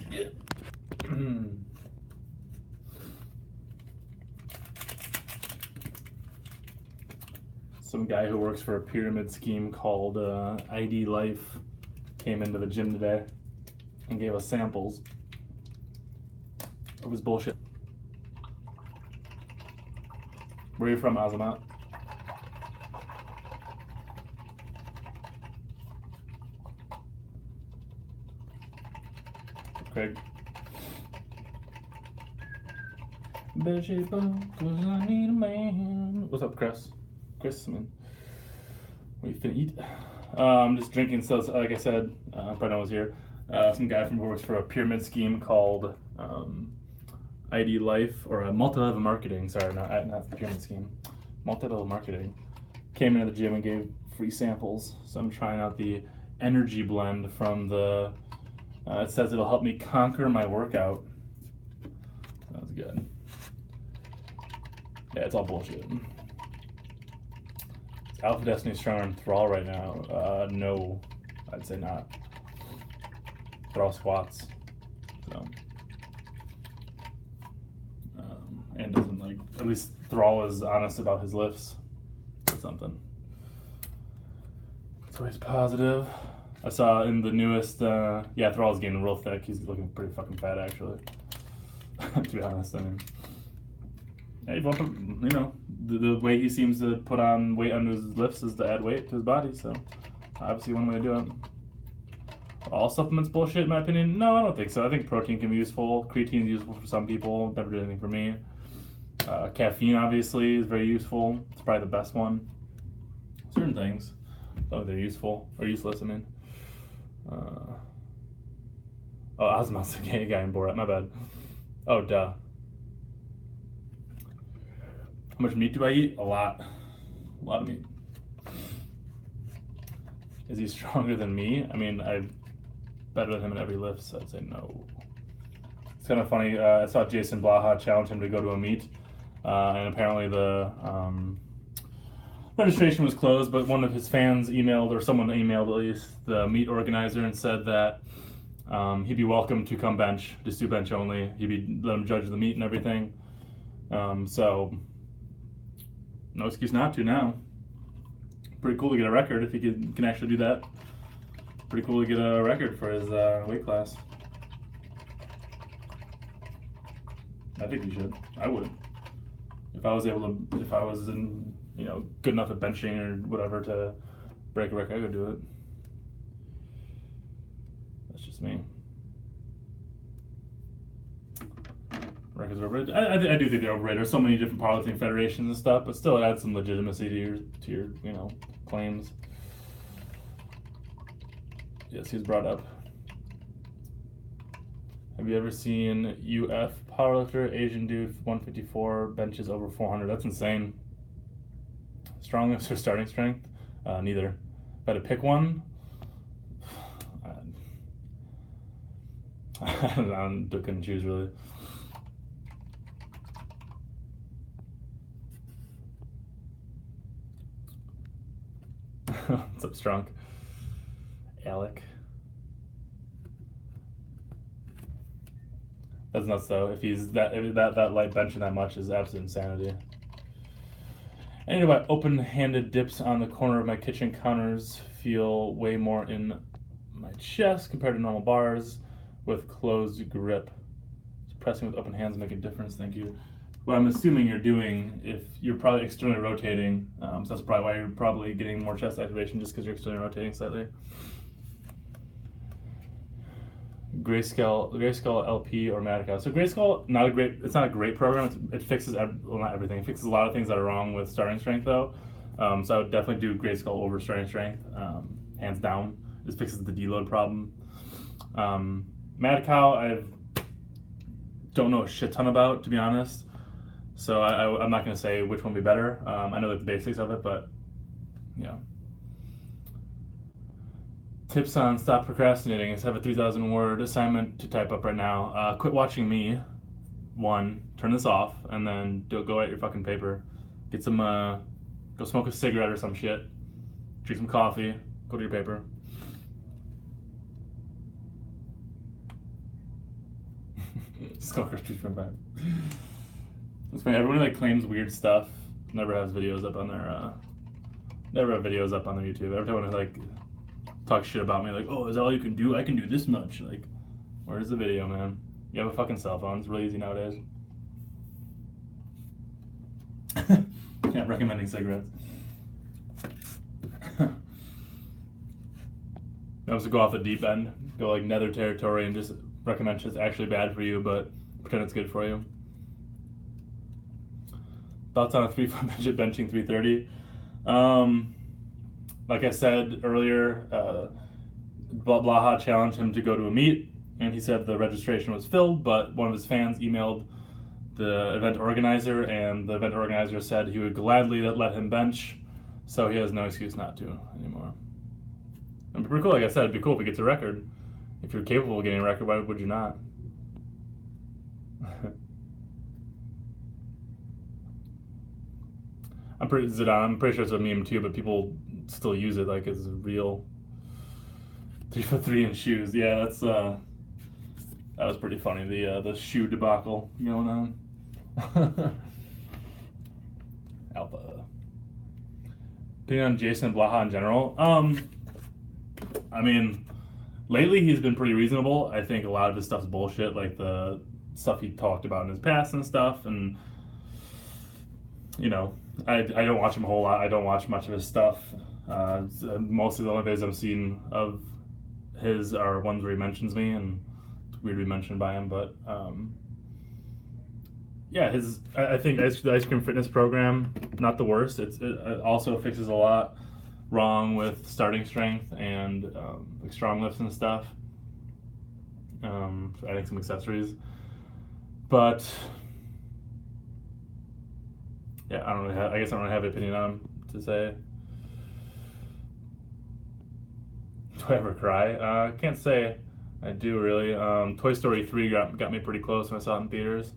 Yeah. Some guy who works for a pyramid scheme called ID Life came into the gym today and gave us samples of his bullshit. Where are you from, Azamat? Craig. Better shape up, 'cause I need a man. What's up, Chris? Chris, man. What are you finna eat? I'm just drinking, so like I said, Brennan was here. Some guy who works for a pyramid scheme called ID Life, or a multi-level marketing, sorry, not the pyramid scheme. Multi-level marketing. Came into the gym and gave free samples. So I'm trying out the energy blend from the, it says it'll help me conquer my workout. That's good. Yeah, it's all bullshit. Is Alpha Destiny stronger than Thrall right now? No, I'd say not. Thrall squats, so. And doesn't like, at least Thrall is honest about his lifts or something. So he's positive. I saw in the newest, yeah, Thrall's getting real thick. He's looking pretty fucking fat, actually. To be honest, I mean, yeah, you know, the way he seems to put on weight under his lifts is to add weight to his body. So obviously, one way to do it. All supplements bullshit, in my opinion? No, I don't think so. I think protein can be useful. Creatine is useful for some people. Never did anything for me. Caffeine, obviously, is very useful. It's probably the best one. Certain things, though, they're useful or useless. I mean, oh, Ozmon's a gay guy in Borat. My bad. Oh, duh. How much meat do I eat? A lot. A lot of meat. Is he stronger than me? I mean, I'm better than him in every lift, so I'd say no. It's kind of funny. I saw Jason Blaha challenge him to go to a meet, and apparently the registration was closed, but one of his fans emailed, or someone emailed at least, the meet organizer and said that he'd be welcome to come bench, just do bench only. He'd be let him judge the meet and everything. So no excuse not to now. Pretty cool to get a record if he can actually do that. Pretty cool to get a record for his weight class. I think he should. I would. If I was in, you know, good enough at benching or whatever to break a record, I would do it. That's just me. Records are overrated. I do think they're overrated. There's so many different powerlifting federations and stuff, but still it adds some legitimacy to your you know, claims. Yes, he was brought up. Have you ever seen UF powerlifter, Asian dude, 154, benches over 400? That's insane. Strongest or starting strength? Neither. If I had to pick one, I couldn't choose really. What's up, Strunk? Alec. That's nuts though. If that light benching that much is absolute insanity. Anyway, open-handed dips on the corner of my kitchen counters feel way more in my chest compared to normal bars with closed grip. Pressing with open hands make a difference. Thank you. What I'm assuming you're doing, if you're probably externally rotating, so that's probably why you're probably getting more chest activation, just because you're externally rotating slightly. Grayskull LP or Madica. So Grayskull, it's not a great program. It fixes, well, not everything. It fixes a lot of things that are wrong with starting strength though. So I would definitely do Grayskull over starting strength, hands down. It fixes the deload problem. Madical, I don't know a shit ton about, to be honest. So I'm not going to say which one would be better. I know the basics of it, but yeah. Tips on stop procrastinating is have a 3,000 word assignment to type up right now. Quit watching me. 1, turn this off, and then go at your fucking paper. Get some, go smoke a cigarette or some shit. Drink some coffee. Go to your paper. Skull Crushers from back. It's funny. Everyone that claims weird stuff never has videos up on their never have videos up on their YouTube. Every time I like talk shit about me, like, oh, is that all you can do? I can do this much. Like, where's the video, man? You have a fucking cell phone. It's really easy nowadays. Yeah, recommending cigarettes. I was to go off the deep end, go like nether territory, and just recommend shit's actually bad for you, but pretend it's good for you. Thoughts on a 3-4 midget benching 330? Like I said earlier, Blaha challenged him to go to a meet, and he said the registration was filled, but one of his fans emailed the event organizer, and the event organizer said he would gladly let him bench, so he has no excuse not to anymore. It'd be pretty cool. Like I said, it'd be cool if he gets a record. If you're capable of getting a record, why would you not? I'm pretty sure it's a meme too, but people still use it like it's real. 3'3" in shoes. Yeah, that's that was pretty funny. The shoe debacle going on. Alpha. Opinion on Jason Blaha in general. I mean, lately he's been pretty reasonable. I think a lot of his stuff's bullshit, like the stuff he talked about in his past and stuff. And you know, I don't watch him a whole lot. I don't watch much of his stuff. Mostly the only videos I've seen of his are ones where he mentions me, and it's weird to be mentioned by him. But yeah, I think the Ice Cream Fitness program, not the worst. It also fixes a lot wrong with starting strength and like strong lifts and stuff. Adding some accessories, but yeah, I guess I don't really have an opinion on him to say. Do I ever cry? I can't say I do really. Toy Story 3 got me pretty close when I saw it in theaters.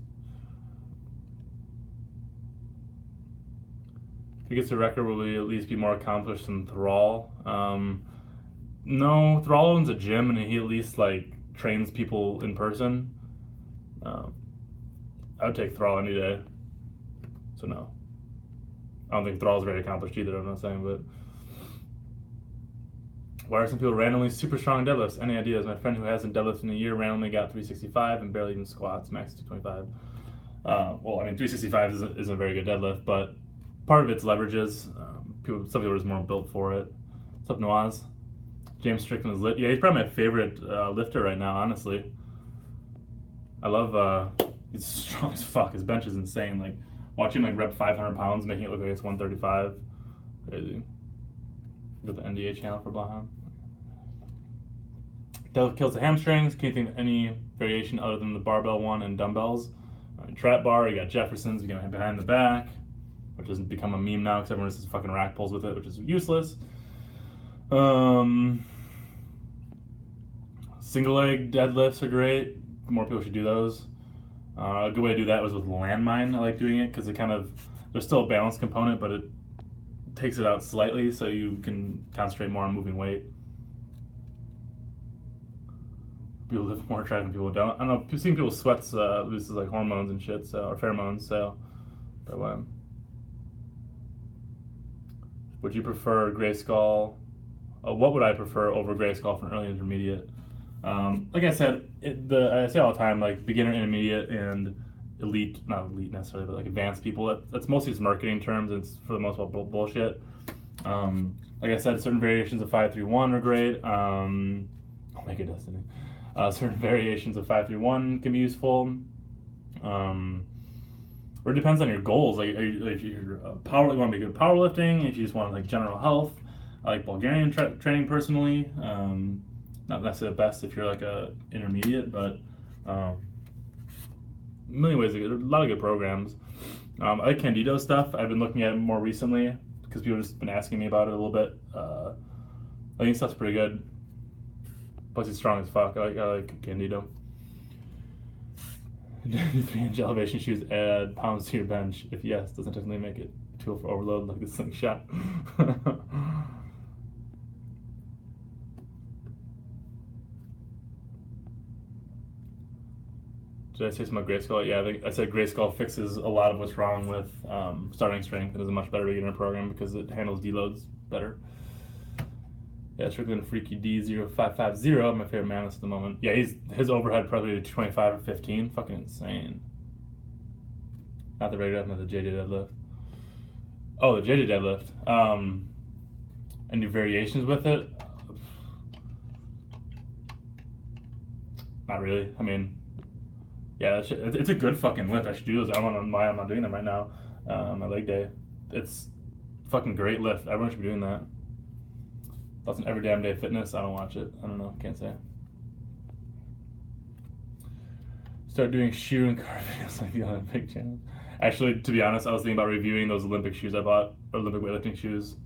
If he gets a record, will he at least be more accomplished than Thrall? No, Thrall owns a gym and he at least like trains people in person. I would take Thrall any day. So no. I don't think Thrall's very accomplished either, I'm not saying, but why are some people randomly super strong deadlifts? Any ideas? My friend who hasn't deadlifted in a year randomly got 365 and barely even squats, max 225. Well, I mean, 365 isn't a very good deadlift, but part of it's leverages. Some people are just more built for it. What's up, Noaz? James Strickland is lit. Yeah, he's probably my favorite lifter right now, honestly. I love, he's strong as fuck. His bench is insane. Like, watching him like rep 500 pounds, making it look like it's 135. Crazy. Got the NDA channel for Blahan. Deadlift kills the hamstrings. Can you think of any variation other than the barbell one and dumbbells? Trap bar, you got Jefferson's, you got behind the back, which has become a meme now because everyone does fucking rack pulls with it, which is useless. Single leg deadlifts are great. More people should do those. A good way to do that was with landmine. I like doing it because it kind of, there's still a balance component, but it takes it out slightly so you can concentrate more on moving weight. People lift more attractive, people don't. I don't know, seeing people's sweats loses like hormones and shit, so, or pheromones, so, but would you prefer Grayskull? What would I prefer over Grayskull for an early intermediate? Like I said, I say all the time, like beginner, intermediate, and elite, not elite necessarily, but like advanced people. That's mostly just marketing terms. And it's for the most part bullshit. Like I said, certain variations of 531 are great. I'll make a destiny. Certain variations of 531 can be useful. Or it depends on your goals. Like, if you're you want to be good at powerlifting, if you just want like general health. I like Bulgarian training personally. Not necessarily the best if you're like a intermediate, but in many ways, there are a lot of good programs. I like Candido stuff. I've been looking at it more recently because people have just been asking me about it a little bit. I think stuff's pretty good. Plus, he's strong as fuck. I like Candido. 3-inch elevation shoes add pounds to your bench. If yes, doesn't definitely make it tool for overload like the slingshot. Did I say something about Grayskull? Yeah, I think I said Grayskull fixes a lot of what's wrong with starting strength. It is a much better beginner program because it handles deloads better. Yeah, Strickland Freaky D0550, my favorite Mammoth at the moment. Yeah, his overhead probably 25 or 15. Fucking insane. Not the regular, not the JJ deadlift. Oh, the JJ deadlift. And do variations with it? Not really. I mean, yeah, it's a good fucking lift. I should do those. I don't know why I'm not doing them right now on my leg day. It's fucking great lift. Everyone should be doing that. That's an every damn day fitness. I don't watch it. I don't know. Can't say. Start doing shoe and car videos like the Olympic channel. Actually, to be honest, I was thinking about reviewing those Olympic shoes I bought, or Olympic weightlifting shoes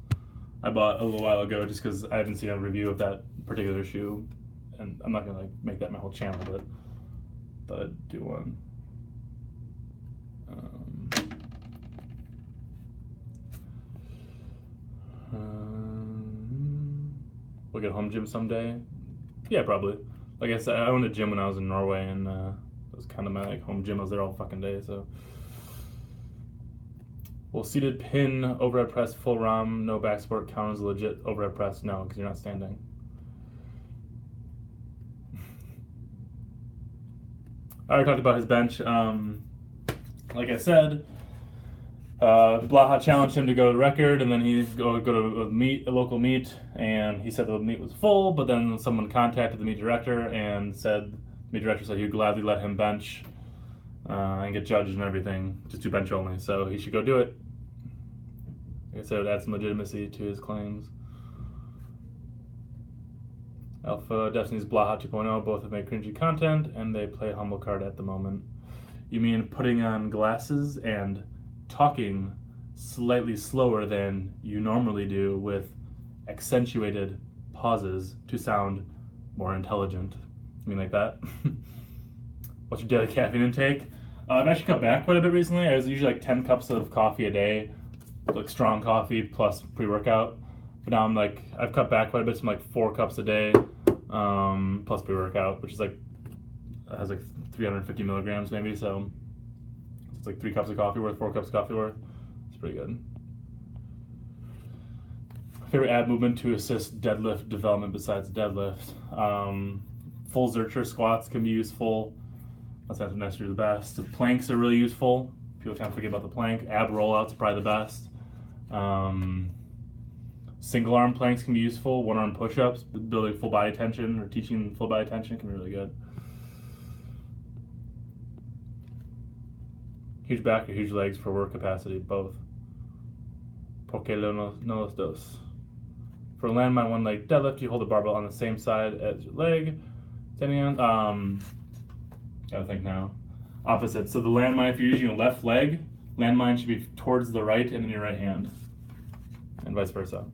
I bought a little while ago, just because I haven't seen a review of that particular shoe, and I'm not gonna like make that my whole channel, but thought I'd do one. We'll get a home gym someday. Yeah, probably. Like I said, I owned a gym when I was in Norway, and it was kind of my like home gym. I was there all fucking day, so. Will seated pin, overhead press, full ROM, no back support count as legit overhead press? No, because you're not standing. I already talked about his bench. Like I said, Blaha challenged him to go to the record, and then he go to a local meet, and he said the meet was full, but then someone contacted the meet director and said, the meet director said he would gladly let him bench and get judged and everything, just do bench only, so he should go do it. Like I said, it would add some legitimacy to his claims. Alpha, Destiny's Blaha 2.0, both have made cringy content, and they play humble card at the moment. You mean putting on glasses and talking slightly slower than you normally do with accentuated pauses to sound more intelligent. You mean like that? What's your daily caffeine intake? I've actually cut back quite a bit recently. I was usually like 10 cups of coffee a day, like strong coffee plus pre-workout. But now I've cut back quite a bit, from like 4 cups a day plus pre-workout, which is has like 350 milligrams maybe, so it's like 3 cups of coffee worth, 4 cups of coffee worth. It's pretty good. Favorite ab movement to assist deadlift development besides deadlift? Full Zercher squats can be useful. That's not necessarily the best. The planks are really useful. People kind of forget about the plank. Ab rollouts are probably the best. Single arm planks can be useful. One arm push-ups, building full body tension or teaching full body tension can be really good. Huge back or huge legs for work capacity, both. Porque no los dos. For landmine one leg deadlift, you hold the barbell on the same side as your leg. Standing on, gotta think now. Opposite. So the landmine, if you're using your left leg, landmine should be towards the right and then your right hand, and vice versa.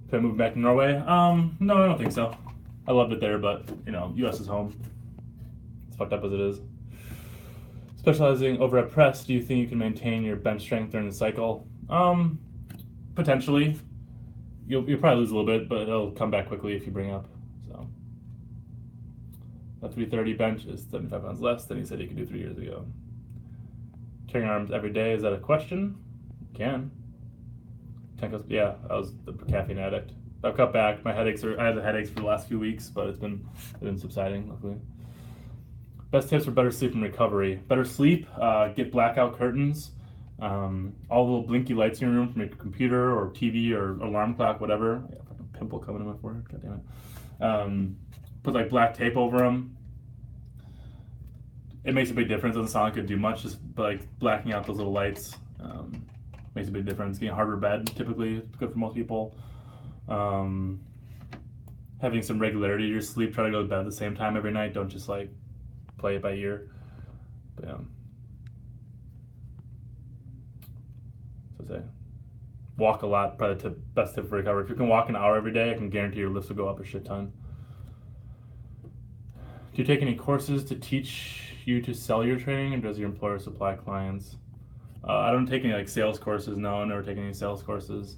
Can I move back to Norway? No, I don't think so. I loved it there, but U.S. is home. It's fucked up as it is. Specializing overhead press, do you think you can maintain your bench strength during the cycle? Potentially. You'll probably lose a little bit, but it'll come back quickly if you bring up. So, a 330 bench is 75 pounds less than he said he could do 3 years ago. Carrying arms every day, is that a question? You can. Yeah, I was the caffeine addict. I've cut back. I had the headaches for the last few weeks, but it's been subsiding, luckily. Best tips for better sleep and recovery. Better sleep, get blackout curtains. All the little blinky lights in your room from your computer or TV or alarm clock, whatever. I got a fucking pimple coming in my forehead, god damn it. Put like black tape over them. It makes a big difference. It doesn't sound like it do much, just like blacking out those little lights makes a big difference. Getting a harder bed typically is good for most people. Having some regularity in your sleep, try to go to bed at the same time every night. Don't just like play it by ear. But yeah. Say, walk a lot, probably the best tip for recovery. If you can walk an hour every day, I can guarantee your lifts will go up a shit ton. Do you take any courses to teach you to sell your training, or does your employer supply clients? I don't take any like sales courses. No, I've never taken any sales courses.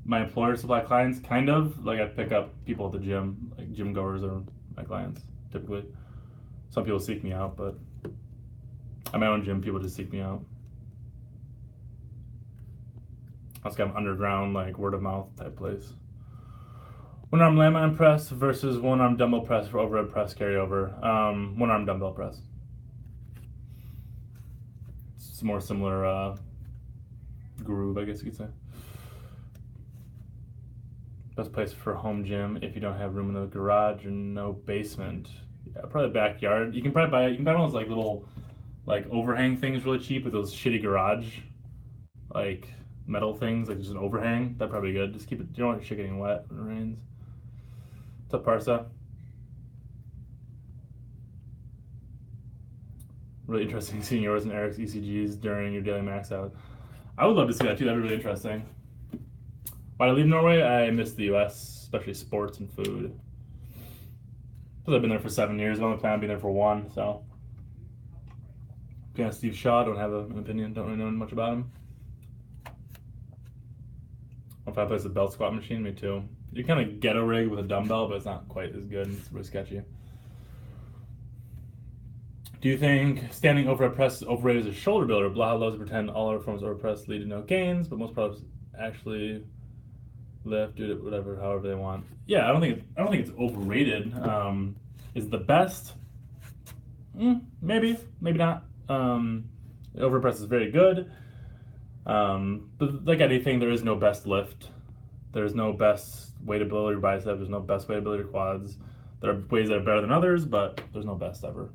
my employer supply clients, kind of. Like I pick up people at the gym, like gym goers are my clients typically. Some people seek me out, but at my own gym, people just seek me out. I also got an underground, like word of mouth type place. One arm landmine press versus one arm dumbbell press for overhead press carryover. One arm dumbbell press. It's a more similar groove, I guess you could say. Best place for home gym if you don't have room in the garage and no basement. Yeah, probably backyard. You can probably buy one of those like little like overhang things really cheap with those shitty garage like metal things, like just an overhang. That'd probably be good. Just keep it. You don't want your shit getting wet when it rains. What's up, Parsa? Really interesting seeing yours and Eric's ECGs during your daily max out. I would love to see that too. That'd be really interesting. Why did I leave Norway? I miss the US, especially sports and food. Because I've been there for 7 years. I only plan on being there for 1, so. Yeah, Steve Shaw, don't have an opinion, don't really know much about him. If I play the belt squat machine, me too. You kind of get a rig with a dumbbell, but it's not quite as good. It's really sketchy. Do you think standing overhead press is overrated as a shoulder builder? Blah loves to pretend all our forms of overhead press lead to no gains, but most products actually lift, do it, whatever, however they want. Yeah, I don't think it's overrated. Is it the best? Maybe not. Overhead press is very good. But like anything, there is no best lift. There's no best way to build your bicep. There's no best way to build your quads. There are ways that are better than others, but there's no best ever.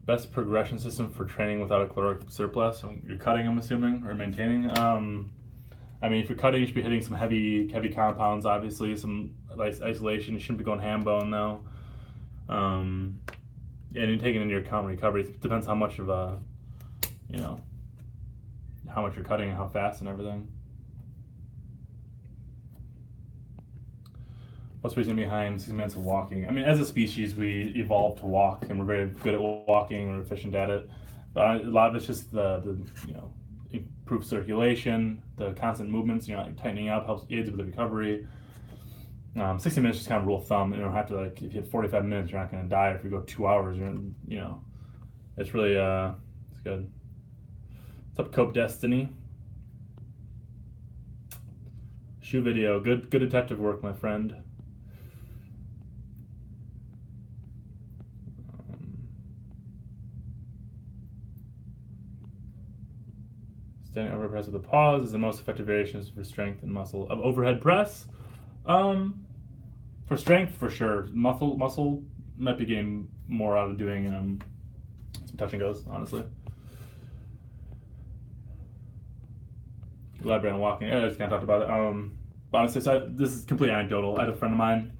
Best progression system for training without a caloric surplus. So you're cutting, I'm assuming, or maintaining. I mean, if you're cutting, you should be hitting some heavy compounds, obviously, some isolation. You shouldn't be going ham bone, though. And you're taking into your account recovery. It depends how much of a, how much you're cutting and how fast and everything. What's the reason behind 6 minutes of walking? I mean, as a species, we evolved to walk, and we're very good at walking. We're efficient at it. But a lot of it's just the improved circulation, the constant movements. Like tightening up helps aids with the recovery. 60 minutes is kind of rule of thumb. You don't have to if you have 45 minutes, you're not going to die. If you go 2 hours, it's really it's good. What's up, Cope Destiny? Shoe video, good detective work, my friend. Standing overhead press with a pause is the most effective variations for strength and muscle of overhead press. For strength, for sure. Muscle might be getting more out of doing some touch and goes, honestly. Elaborate on walking. I just kind of talked about it. But honestly, this is completely anecdotal. I had a friend of mine.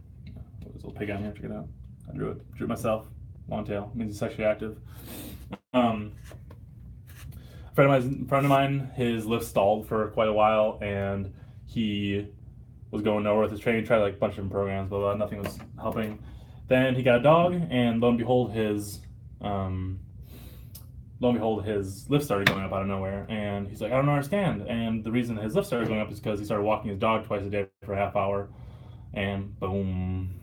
There's a little pig on here. Check it out. I drew it myself. Long tail. Means he's sexually active. A friend of mine, his lift stalled for quite a while, and he was going nowhere with his training. He tried like a bunch of different programs, but nothing was helping. Then he got a dog, and lo and behold, his lift started going up out of nowhere. And he's like, I don't understand. And the reason his lift started going up is because he started walking his dog twice a day for a half hour, and boom.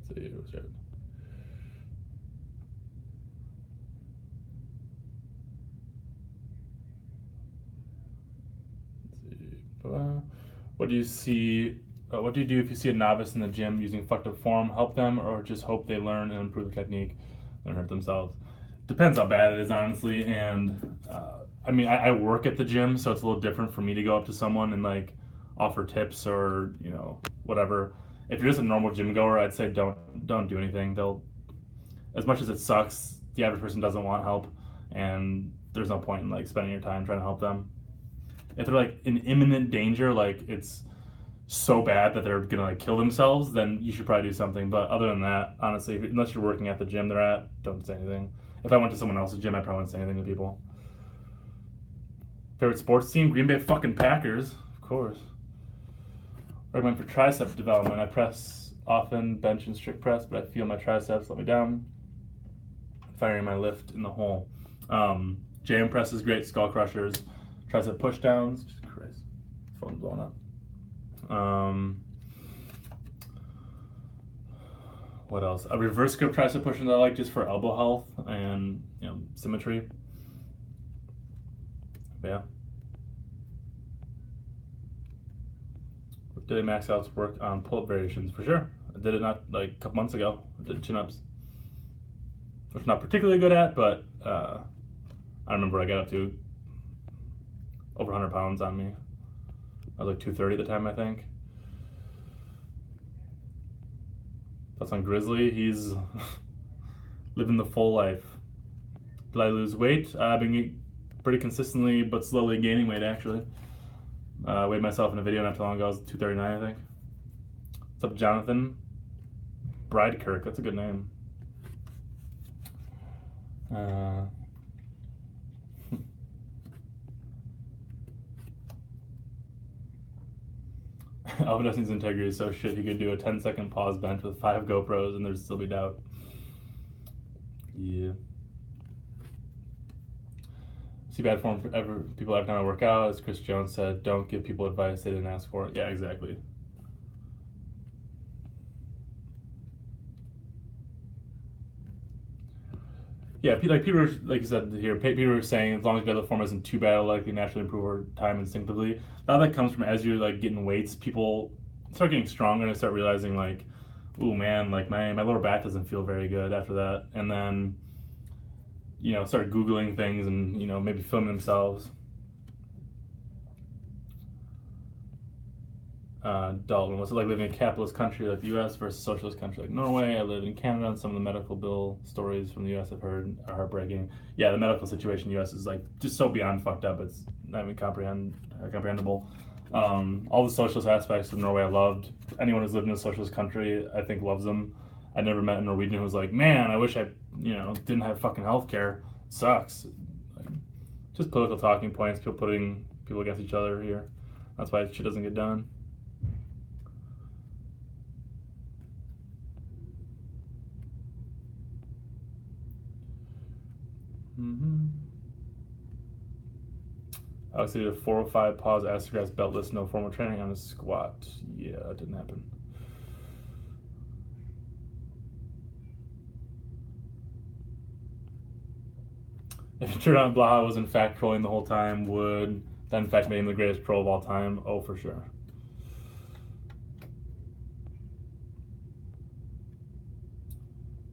Let's see, what's that? What do you see? What do you do if you see a novice in the gym using fucked up form? Help them, or just hope they learn and improve the technique and hurt themselves? Depends how bad it is, honestly. And I mean, I work at the gym, so it's a little different for me to go up to someone and like offer tips or whatever. If you're just a normal gym goer, I'd say don't do anything. As much as it sucks, the average person doesn't want help, and there's no point in like spending your time trying to help them. If they're like in imminent danger, like it's so bad that they're gonna like kill themselves, then you should probably do something. But other than that, honestly, unless you're working at the gym they're at, don't say anything. If I went to someone else's gym, I probably wouldn't say anything to people. Favorite sports team? Green Bay fucking Packers, of course. Recommend for tricep development. I press often bench and strict press, but I feel my triceps let me down. Firing my lift in the hole. JM press is great. Skull crushers, tricep push downs. Jesus Christ, phone's blowing up. What else? A reverse grip tricep push I like just for elbow health and symmetry. But yeah. Did I max out work on pull-up variations? For sure. I did it not like a couple months ago. I did chin-ups, which I'm not particularly good at, but I remember I got up to over 100 pounds on me. I was like 230 at the time, I think. That's on Grizzly. He's living the full life. Did I lose weight? I've been pretty consistently, but slowly gaining weight, actually. Weighed myself in a video not too long ago. I was 239, I think. What's up, Jonathan? Bridekirk, that's a good name. Alvin Dustin's integrity is so shit he could do a 10-second pause bench with 5 GoPros and there'd still be doubt. Yeah. See bad form for people every time I work out. As Chris Jones said, don't give people advice they didn't ask for. Yeah, exactly. Yeah, like people, like you said here, people were saying as long as the form isn't too bad, it'll likely naturally improve over time instinctively. That comes from as you're like getting weights, people start getting stronger and start realizing like, ooh man, like my lower back doesn't feel very good after that, and then start Googling things and maybe filming themselves. Dalton, what's it like living in a capitalist country like the U.S. versus a socialist country like Norway? I live in Canada, and some of the medical bill stories from the U.S. I've heard are heartbreaking. Yeah, the medical situation in the U.S. is like just so beyond fucked up. It's not even comprehensible. All the socialist aspects of Norway I loved. Anyone who's lived in a socialist country, I think, loves them. I never met a Norwegian who was like, man, I wish I didn't have fucking healthcare. It sucks. Like, just political talking points, people putting people against each other here. That's why shit doesn't get done. Alex did a 405 pause astrograph beltless, no formal training on a squat. Yeah, that didn't happen. If Jordan Blaha was in fact trolling the whole time, would that in fact make him the greatest troll of all time? Oh, for sure.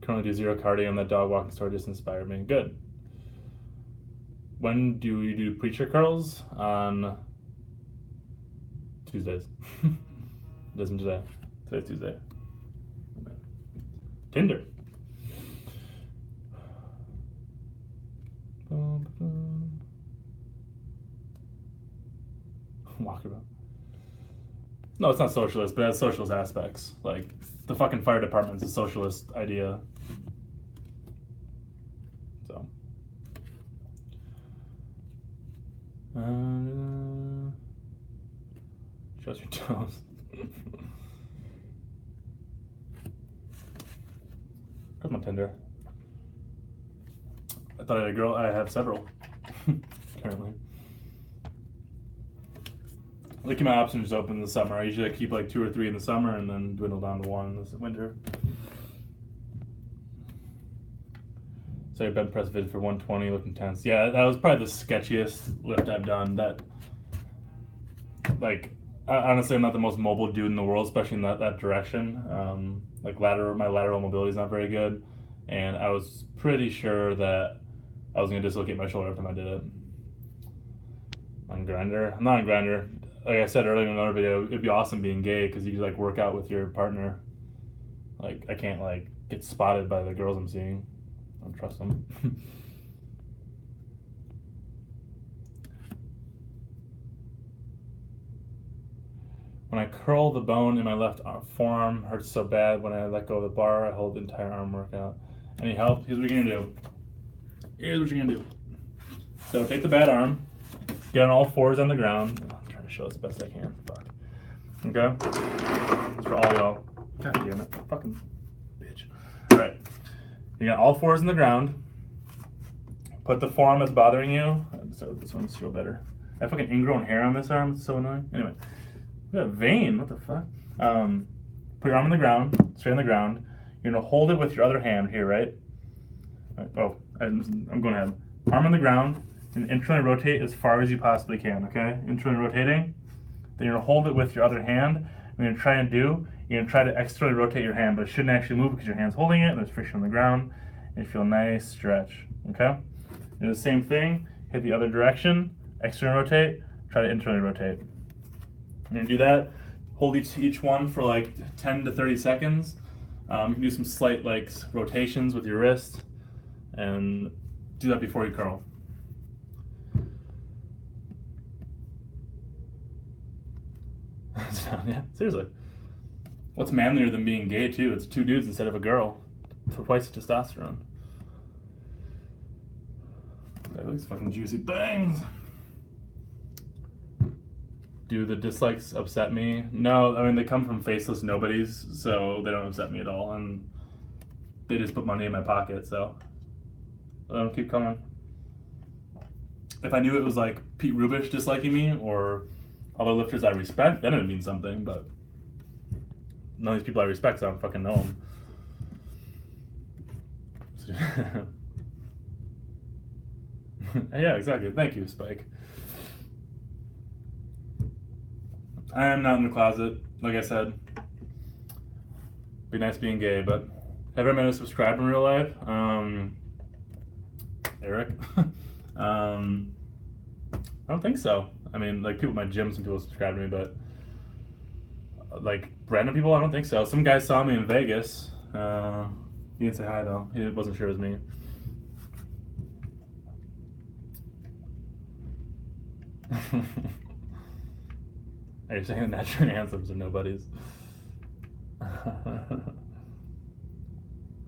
Currently do zero cardio on that dog walking story, just inspired me. Good. When do you do preacher curls? On Tuesdays. It isn't today. Today's Tuesday. Tinder. Walkabout. No, it's not socialist, but it has socialist aspects. Like, the fucking fire department's a socialist idea. So. Trust your toes. Come on, Tinder. I thought I had a girl. I have several. Apparently. I keep my options open in the summer. I usually keep like 2 or 3 in the summer and then dwindle down to 1 this winter. So your bench press vid for 120 looked intense. Yeah, that was probably the sketchiest lift I've done. That, like, honestly, I'm not the most mobile dude in the world, especially in that direction. Like my lateral mobility is not very good, and I was pretty sure that I was gonna dislocate my shoulder every time I did it. On Grindr, I'm not on Grindr. Like I said earlier in another video, it'd be awesome being gay because you could like work out with your partner. Like I can't like get spotted by the girls I'm seeing. I don't trust them. When I curl the bone in my left forearm, hurts so bad. When I let go of the bar, I hold the entire arm workout. Any help? Here's what you're gonna do. Here's what you're gonna do. So take the bad arm, get on all 4s on the ground. I'm trying to show this the best I can. Fuck. Okay? It's for all y'all. God damn it. Fucking bitch. Alright. You got all fours in the ground. Put the forearm that's bothering you. So this one's feel better. I have fucking ingrown hair on this arm. It's so annoying. Anyway. We got a vein. What the fuck? Put your arm on the ground. Straight on the ground. You're going to hold it with your other hand here, right? Oh, I'm going ahead. Arm on the ground. And internally rotate as far as you possibly can, okay? Internally rotating. Then you're going to hold it with your other hand. You're going to try and you're going to try to externally rotate your hand, but it shouldn't actually move because your hand's holding it and there's friction on the ground. And you feel a nice stretch, okay? Do the same thing, hit the other direction, externally rotate, try to internally rotate. You're going to do that, hold each one for like 10 to 30 seconds. You can do some slight like rotations with your wrist and do that before you curl. Yeah, seriously. What's manlier than being gay too? It's two dudes instead of a girl. Twice the testosterone. These fucking juicy bangs. Do the dislikes upset me? No, I mean they come from faceless nobodies, so they don't upset me at all, and they just put money in my pocket, so I'll keep coming. If I knew it was like Pete Rubish disliking me or other lifters I respect, then it would mean something, but none of these people I respect, so I don't fucking know them. Yeah, exactly. Thank you, Spike. I am not in the closet, like I said. Be nice being gay, but have I ever met a subscriber in real life? Eric? I don't think so. I mean, like people at my gym, some people subscribe to me, but like random people, I don't think so. Some guy saw me in Vegas. He didn't say hi though. He wasn't sure it was me. Are you saying the naturally handsomes are nobodies?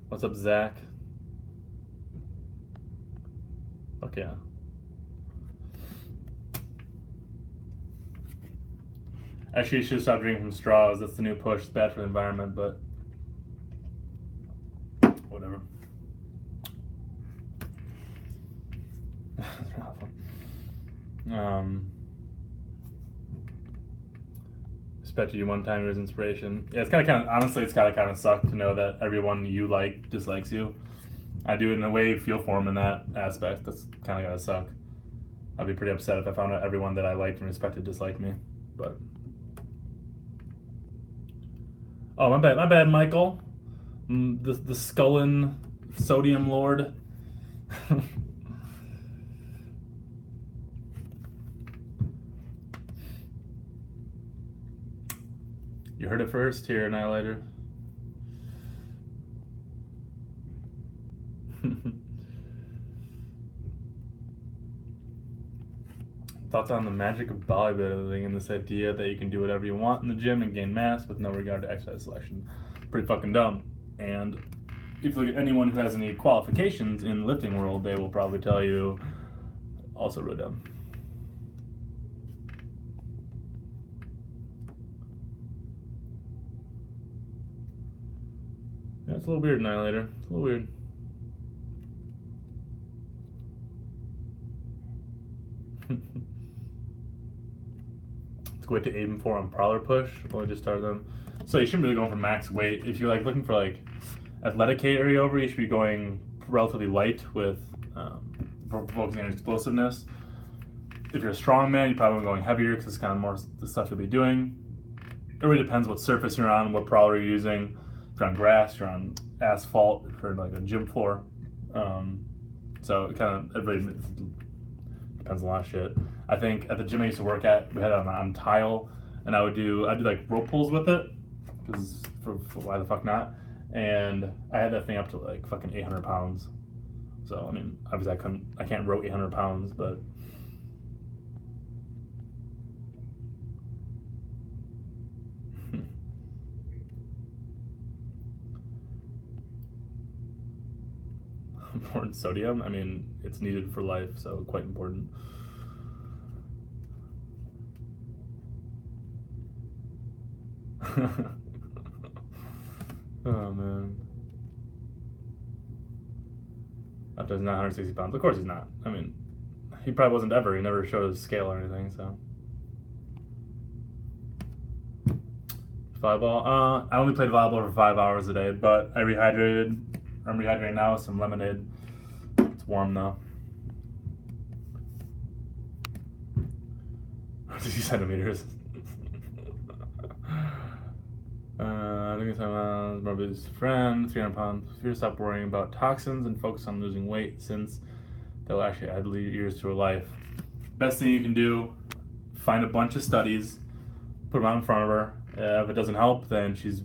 What's up, Zach? Fuck yeah. Actually, you should stop drinking from straws. That's the new push. It's bad for the environment, but whatever. Respected you one time, your inspiration. Yeah, it's kind of honestly, it's gotta kind of suck to know that everyone you like dislikes you. I do in a way feel for him in that aspect. That's kind of gotta suck. I'd be pretty upset if I found out everyone that I liked and respected disliked me. But oh, my bad, Michael. The Scullin Sodium Lord. You heard it first here, Annihilator. Thoughts on the magic of bodybuilding and this idea that you can do whatever you want in the gym and gain mass with no regard to exercise selection. Pretty fucking dumb. And if you look at anyone who has any qualifications in the lifting world, they will probably tell you also really dumb. Yeah, it's a little weird, Annihilator. It's a little weird. It's a way to aim for on prowler push. Well, I just started them. So you shouldn't really go for max weight. If you're like looking for like athletic carryover, you should be going relatively light with focusing on explosiveness. If you're a strong man, you're probably going heavier because it's kind of more the stuff you'll be doing. It really depends what surface you're on, what prowler you're using. If you're on grass, you're on asphalt, if you're like a gym floor. So it kind of everybody depends on a lot of shit. I think at the gym I used to work at, we had it on tile, and I'd do like rope pulls with it, because for why the fuck not? And I had that thing up to like fucking 800 pounds. So I mean, obviously I can't row 800 pounds, but important sodium. I mean, it's needed for life, so quite important. Oh man. After he's not 160 pounds. Of course he's not. I mean, he probably wasn't ever. He never showed his scale or anything, so. Volleyball. I only played volleyball for 5 hours a day, but I rehydrated. I'm rehydrating now with some lemonade. It's warm though. 60 centimeters. I think it's Marby's friend, 300 pounds. Fear, stop worrying about toxins and focus on losing weight since they'll actually add years to her life. Best thing you can do, find a bunch of studies, put them out in front of her. If it doesn't help, then she's,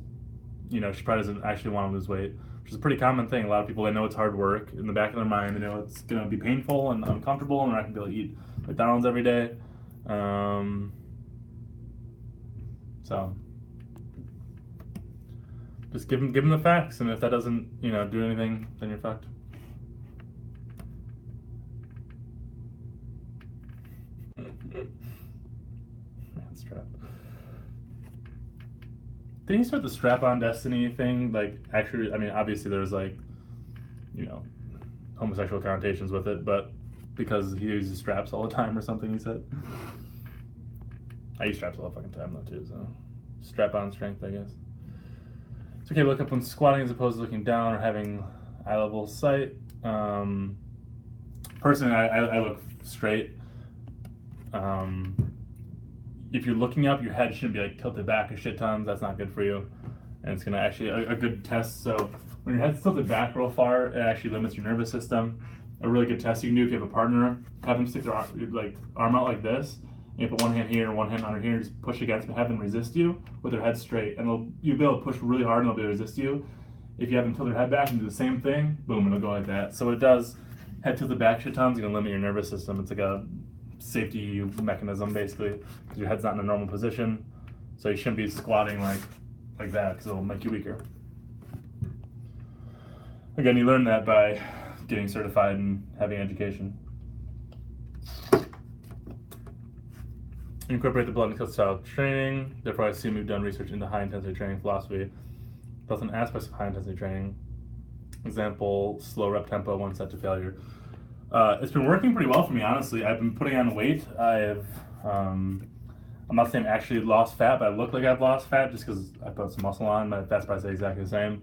she probably doesn't actually want to lose weight, which is a pretty common thing. A lot of people, they know it's hard work. In the back of their mind, they know it's going to be painful and uncomfortable, and they're not going to be able to eat McDonald's every day. So just give them the facts, and if that doesn't, do anything, then you're fucked. Strap. Did he start the strap-on destiny thing? Like, actually, I mean, obviously there's like, homosexual connotations with it, but because he uses straps all the time or something, he said. I use straps all the fucking time though too, so strap-on strength, I guess. It's okay to look up when squatting as opposed to looking down or having eye level sight. Personally, I look straight. If you're looking up, your head shouldn't be like tilted back a shit tons. That's not good for you, and it's gonna actually a good test. So when your head's tilted back real far, it actually limits your nervous system. A really good test you can do if you have a partner, have them stick their arm out like this. You put one hand here and one hand under here, just push against them, have them resist you with their head straight, and you'll be able to push really hard and they'll be able to resist you. If you have them tilt their head back and do the same thing, boom, it'll go like that. So it does head tilted back shit tons, it's gonna limit your nervous system. It's like a safety mechanism basically, because your head's not in a normal position. So you shouldn't be squatting like that, because it'll make you weaker. Again, you learn that by getting certified and having education. Incorporate the blood and cut style training. Therefore, I assume you've done research into high intensity training philosophy. Both in aspects of high intensity training. Example: slow rep tempo, one set to failure. It's been working pretty well for me, honestly. I've been putting on weight. I'm not saying I actually lost fat, but I look like I've lost fat just because I put some muscle on. My fat's probably exactly the same.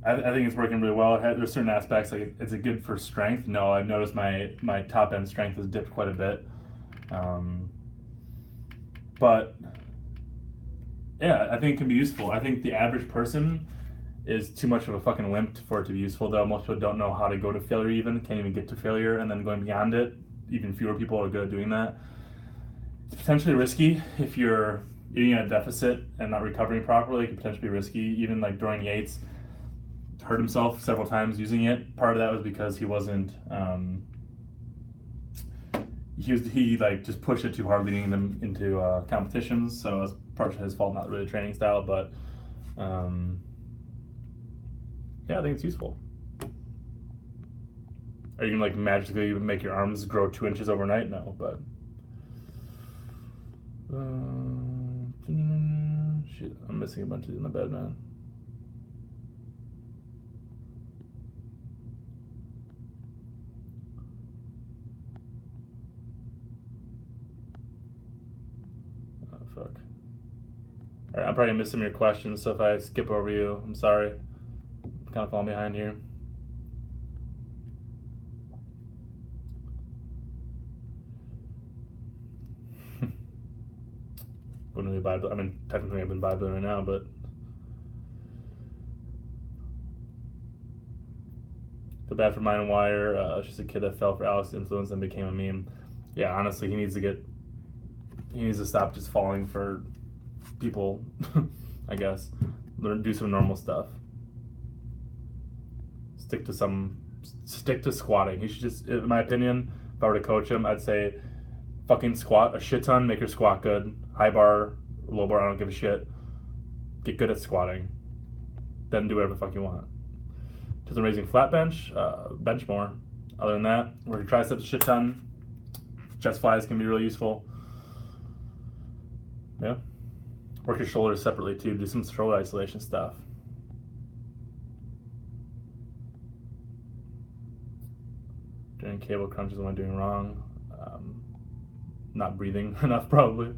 I think it's working really well. There's certain aspects, like it's good for strength. No, I've noticed my top end strength has dipped quite a bit. But yeah, I think it can be useful. I think the average person is too much of a fucking wimp for it to be useful, though. Most people don't know how to go to failure can't even get to failure, and then going beyond it. Even fewer people are good at doing that. It's potentially risky if you're eating at a deficit and not recovering properly. It could potentially be risky. Even like Dorian Yates hurt himself several times using it. Part of that was because he wasn't he just pushed it too hard, leading them into competitions. So it's partially his fault, not really training style, but yeah, I think it's useful. Are you gonna magically make your arms grow 2 inches overnight? No, but shit, I'm missing a bunch of these in the bed, man. Oh fuck. Alright, I'm probably missing your questions, so if I skip over you, I'm sorry. I'm kind of falling behind here. Wouldn't be Bible. I mean, technically I've been Bible right now, but the bad for Mine Wire. It's just a kid that fell for Alex's influence and became a meme. Yeah, honestly, he needs to stop just falling for people. I guess do some normal stuff. Stick to squatting. He should just, in my opinion, if I were to coach him, I'd say fucking squat a shit ton, make your squat good. High bar, low bar, I don't give a shit. Get good at squatting. Then do whatever the fuck you want. Just raising flat bench, bench more. Other than that, work your triceps a shit ton. Chest flies can be really useful. Yeah. Work your shoulders separately too. Do some shoulder isolation stuff. Doing cable crunches when I'm doing wrong. Not breathing enough probably.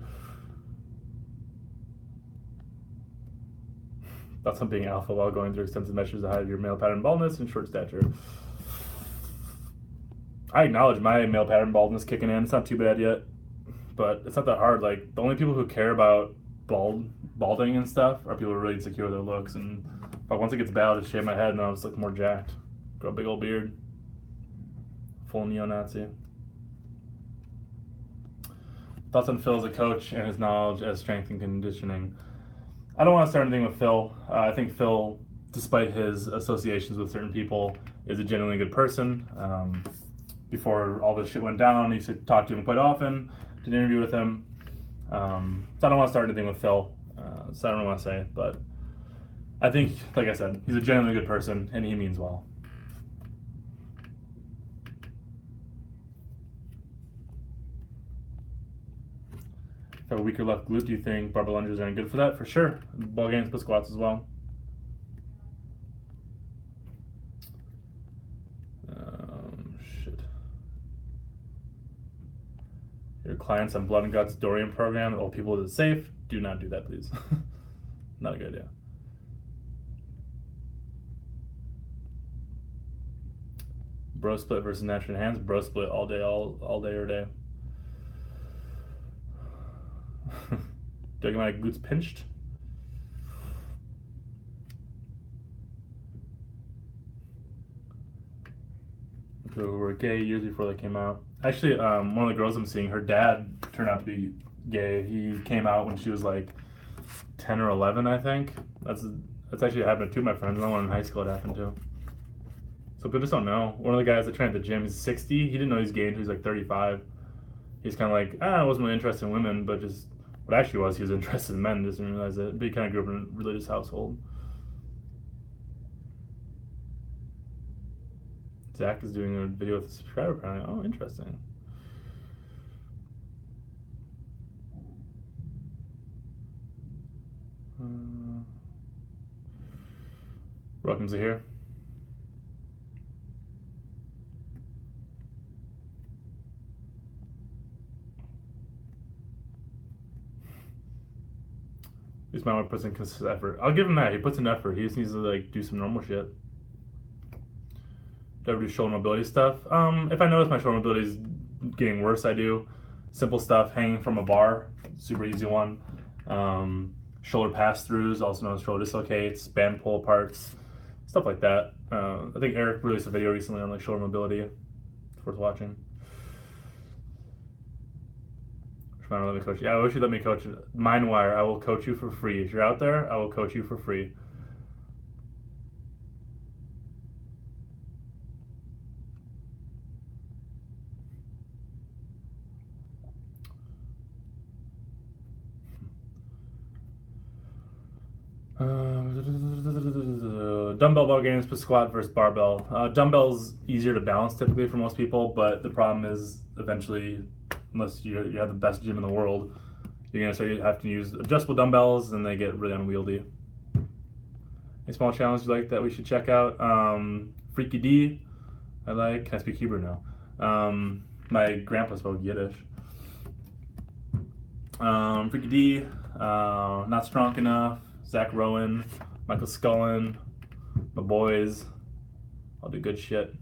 Thoughts on being alpha while going through extensive measures to hide your male pattern baldness and short stature. I acknowledge my male pattern baldness kicking in. It's not too bad yet, but it's not that hard. Like, the only people who care about balding and stuff are people who are really insecure with their looks. And but once it gets bad, I'll just shave my head and I'll just look more jacked. Grow a big old beard. Full neo-Nazi. Thoughts on Phil as a coach and his knowledge as strength and conditioning. I don't want to start anything with Phil. I think Phil, despite his associations with certain people, is a genuinely good person. Before all this shit went down, I used to talk to him quite often, did an interview with him. So I don't want to start anything with Phil. So I don't know what to say, but I think, like I said, he's a genuinely good person and he means well. If I have a weaker left glute, do you think barbell lunges are any good for that? For sure. Ball gains, split squats as well. Shit. Your clients on Blood and Guts Dorian program, all people is safe. Do not do that, please. Not a good idea. Bro split versus natural hands. Bro split all day, all day or day. Do I get my glutes pinched? People who were gay years before they came out. Actually, one of the girls I'm seeing, her dad turned out to be gay. He came out when she was like 10 or 11, I think. That's actually happened to two of my friends. Another one in high school it happened to. So people just don't know. One of the guys that trained at the gym, he's 60. He didn't know he's gay until he's like 35. He's kind of like, I wasn't really interested in women, but just what actually was, he was interested in men, just didn't realize it. But he kind of grew up in a religious household. Zach is doing a video with a subscriber apparently. Oh, interesting. Welcome to here. This man puts in consistent effort. I'll give him that. He puts in effort. He just needs to like do some normal shit. Do I ever do shoulder mobility stuff? If I notice my shoulder mobility is getting worse, I do. Simple stuff, hanging from a bar, super easy one. Shoulder pass-throughs, also known as shoulder dislocates, band pull aparts, stuff like that. I think Eric released a video recently on like shoulder mobility. It's worth watching. Let me coach you. Yeah, I wish you'd let me coach MindWire. I will coach you for free. If you're out there, I will coach you for free. Dumbbell ball games, but squat versus barbell. Dumbbell's easier to balance typically for most people, but the problem is eventually, unless you have the best gym in the world, you're gonna start have to use adjustable dumbbells, and they get really unwieldy. A small challenge you like that we should check out? Freaky D. I like. Can I speak Hebrew now? My grandpa spoke Yiddish. Freaky D. Not Strong Enough. Zach Rowan. Michael Scullin. My boys. I'll do good shit.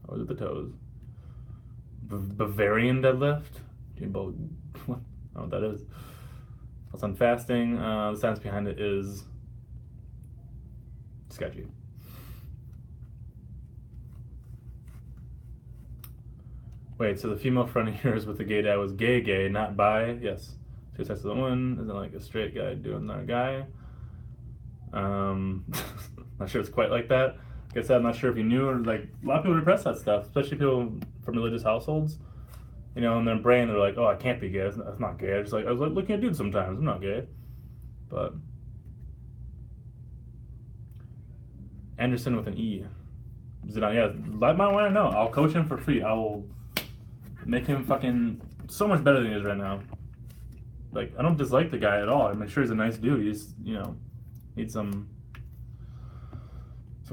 Over the toes. Bavarian deadlift. I don't know what that is. That's on fasting. The science behind it is sketchy. Wait, so the female friend of yours with the gay dad was gay, not bi? Yes. Two sexes of the woman. Isn't like a straight guy doing another guy? Not sure it's quite like that. Like I said, I'm not sure if you knew, or like a lot of people repress that stuff, especially people from religious households. You know, in their brain, they're like, "Oh, I can't be gay. That's not gay." I was like looking at dudes sometimes. I'm not gay, but Anderson with an E. Is it on? Yeah, let my want to know. I'll coach him for free. I will make him fucking so much better than he is right now. Like, I don't dislike the guy at all. I'm sure he's a nice dude. He's, needs some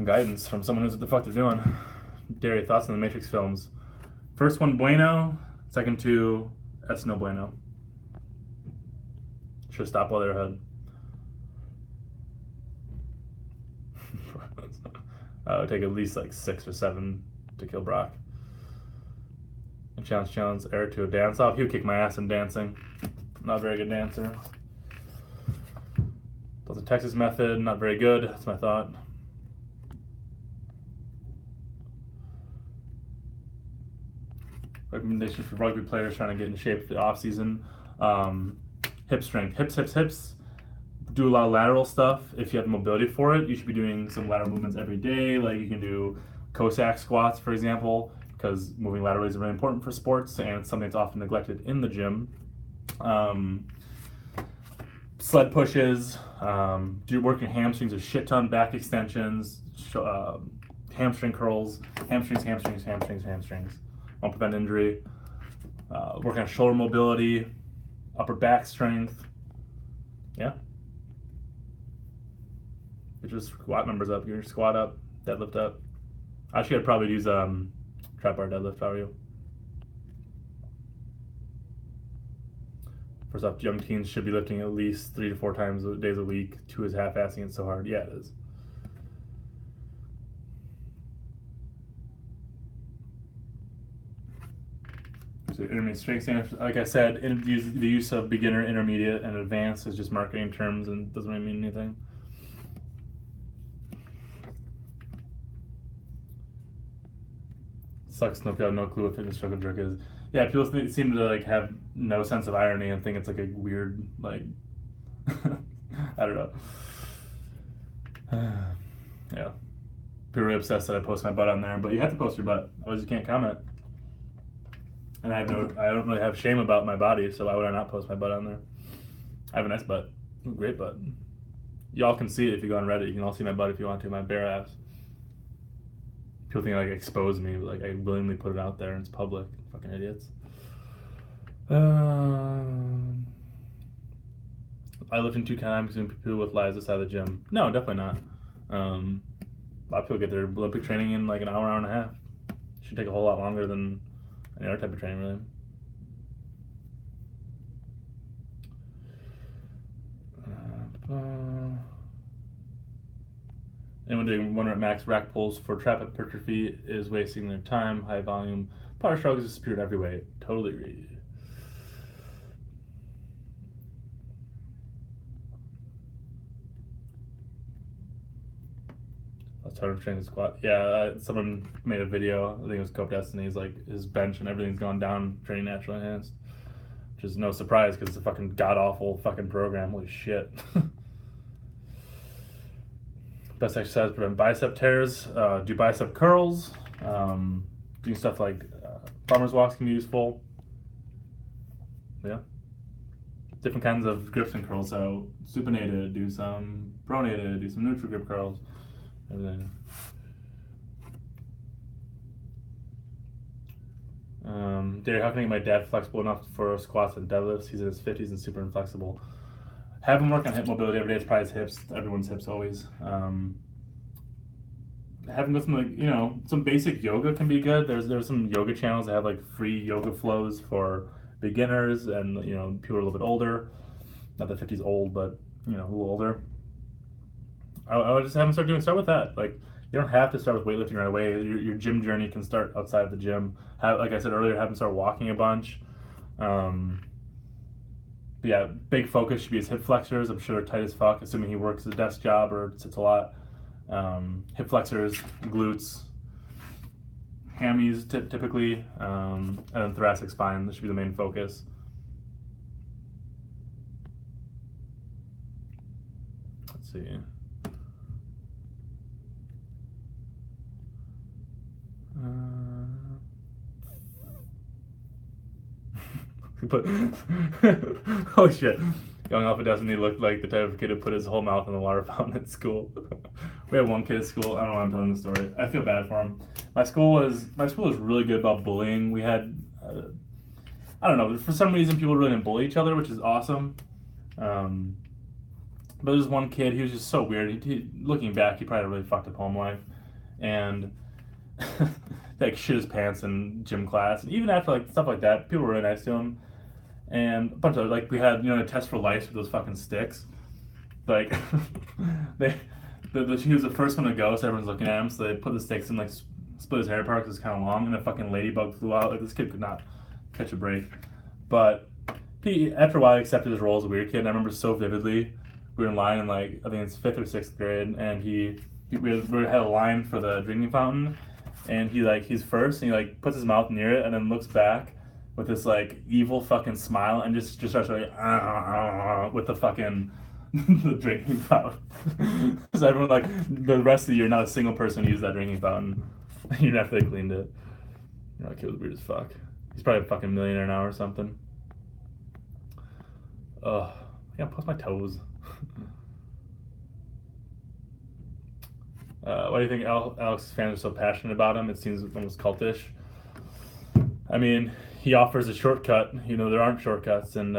guidance from someone who knows what the fuck they're doing. Derry, thoughts on the Matrix films? First one, bueno. Second two, that's no bueno. Should stop while they're ahead. It would take at least like 6 or 7 to kill Brock. And challenge Eric to a dance off. He would kick my ass in dancing. Not a very good dancer. Does the Texas method, not very good. That's my thought. Recommendations for rugby players trying to get in shape for the off season. Hip strength. Hips. Do a lot of lateral stuff. If you have the mobility for it, you should be doing some lateral movements every day. Like you can do Cossack squats, for example, because moving laterally is really important for sports and it's something that's often neglected in the gym. Sled pushes, do work your hamstrings, a shit ton, back extensions, hamstring curls, hamstrings. Won't prevent injury. Work on shoulder mobility, upper back strength. Yeah. Get your squat numbers up, get your squat up, deadlift up. Actually, I'd probably use trap bar deadlift if I were you. First off, young teens should be lifting at least 3 to 4 days a week. 2 is half-assing it so hard. Yeah, it is. So intermediate strength standards, like I said, the use of beginner, intermediate, and advanced is just marketing terms and doesn't really mean anything. Sucks Snoop have no clue what fitness struggle jerk is. Yeah, people seem to like have no sense of irony and think it's like a weird, like, I don't know. Yeah. People are really obsessed that I post my butt on there, but you have to post your butt. Otherwise you can't comment. And I don't really have shame about my body, so why would I not post my butt on there? I have a nice butt. Great butt. Y'all can see it if you go on Reddit. You can all see my butt if you want to, my bare ass. People think I like expose me, but like I willingly put it out there and it's public. Fucking idiots. I lift in 2 times and people with lives outside the gym. No, definitely not. A lot of people get their Olympic training in like an hour and a half. Should take a whole lot longer than any other type of training, really. Anyone doing 1 rep max rack pulls for trap hypertrophy is wasting their time. High volume power struggles is superior every way. Totally agree. Let's start training the squat. Yeah, someone made a video. I think it was Cope Destiny's. Like his bench and everything's gone down. Training naturally enhanced, which is no surprise because it's a fucking god awful fucking program. Holy shit. Best exercise to prevent bicep tears. Do bicep curls. Doing stuff like farmer's walks can be useful. Yeah. Different kinds of grips and curls. So supinated, do some pronated, do some neutral grip curls. Everything. Derry, how can I get my dad flexible enough for squats and deadlifts? He's in his 50s and super inflexible. Have him work on hip mobility every day. It's probably his hips. Everyone's hips always. Have him go some like some basic yoga can be good. There's some yoga channels that have like free yoga flows for beginners and people who are a little bit older. Not that 50's old, but a little older. I would just have him start with that. Like you don't have to start with weightlifting right away. Your gym journey can start outside the gym. Like I said earlier, have him start walking a bunch. But yeah, big focus should be his hip flexors. I'm sure they're tight as fuck, assuming he works a desk job or sits a lot. Hip flexors, glutes, hammies typically, and then thoracic spine. This should be the main focus. Let's see. Oh shit. Going off of Destiny looked like the type of kid who put his whole mouth in the water fountain at school. We had one kid at school. I don't know why I'm telling the story. I feel bad for him. My school is really good about bullying. We had I don't know. For some reason, people really didn't bully each other, which is awesome. But there's one kid. He was just so weird. Looking back, he probably had a really fucked up home life, and like shit his pants in gym class. And even after like stuff like that, people were really nice to him. And a bunch of like we had a test for lice with those fucking sticks. Like he was the first one to go, so everyone's looking at him. So they put the sticks in, like split his hair apart because it's kind of long, and a fucking ladybug flew out. Like this kid could not catch a break. But he, after a while, accepted his role as a weird kid. And I remember so vividly. We were in line in like I think it's 5th or 6th grade, and we had a line for the drinking fountain, and he's first, and he like puts his mouth near it, and then looks back with this like evil fucking smile, and just starts like with the fucking the drinking fountain. Because everyone like the rest of the year, not a single person used that drinking fountain. Even after they cleaned it, that kid was weird as fuck. He's probably a fucking millionaire now or something. Ugh, I can't post my toes. Why do you think Alex's fans are so passionate about him? It seems almost cultish. I mean, he offers a shortcut. There aren't shortcuts, and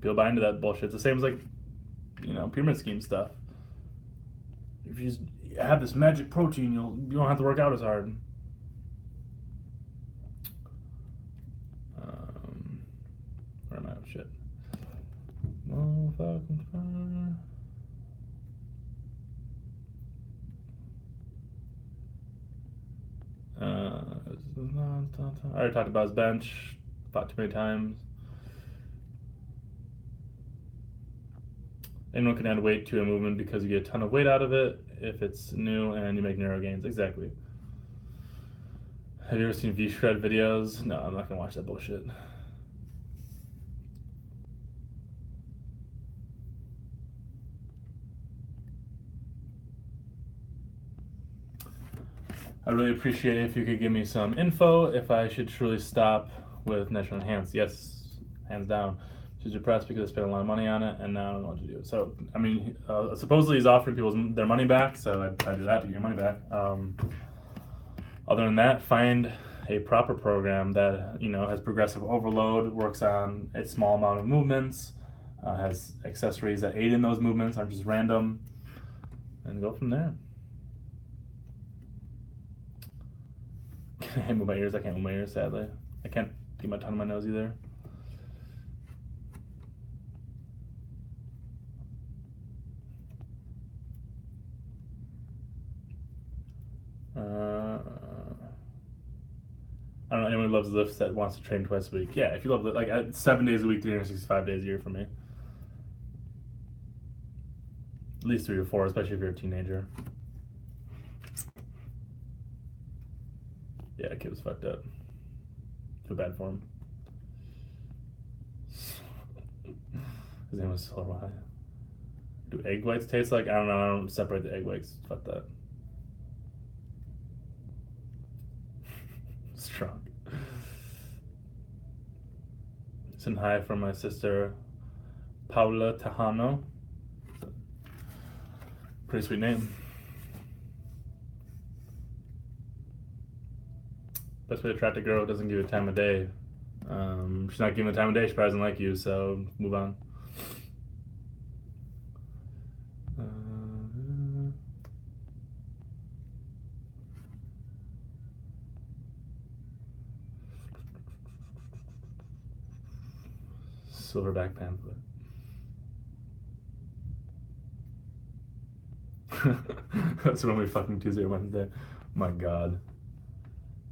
people buy into that bullshit. It's the same as like, pyramid scheme stuff. If you just have this magic protein, you don't have to work out as hard. Where am I? Oh, shit. No fucking fun. I already talked about his bench about too many times. Anyone can add weight to a movement because you get a ton of weight out of it if it's new and you make narrow gains. Exactly. Have you ever seen V-Shred videos? No, I'm not gonna watch that bullshit. I'd really appreciate it if you could give me some info if I should truly stop with Natural Enhance. Yes, hands down. She's depressed because I spent a lot of money on it, and now I don't know what to do. So, I mean, supposedly he's offering people their money back, so I'd do that to get your money back. Other than that, find a proper program that has progressive overload, works on a small amount of movements, has accessories that aid in those movements, aren't just random, and go from there. I can't move my ears. I can't move my ears, sadly. I can't keep my tongue in my nose either. I don't know anyone who loves lifts that wants to train twice a week. Yeah, if you love like 7 days a week, 365 days a year for me. At least 3 or 4, especially if you're a teenager. Yeah, that kid was fucked up. Feel bad for him. His name was Solomon. Do egg whites taste like? I don't know. I don't separate the egg whites. Fuck that. Strong. Send hi from my sister Paula Tejano. Pretty sweet name. Best way to attract a girl who doesn't give you time of day. She's not giving the time of day, she probably doesn't like you, so move on. Silverback pamphlet. That's when we fucking Tuesday or Wednesday. My God.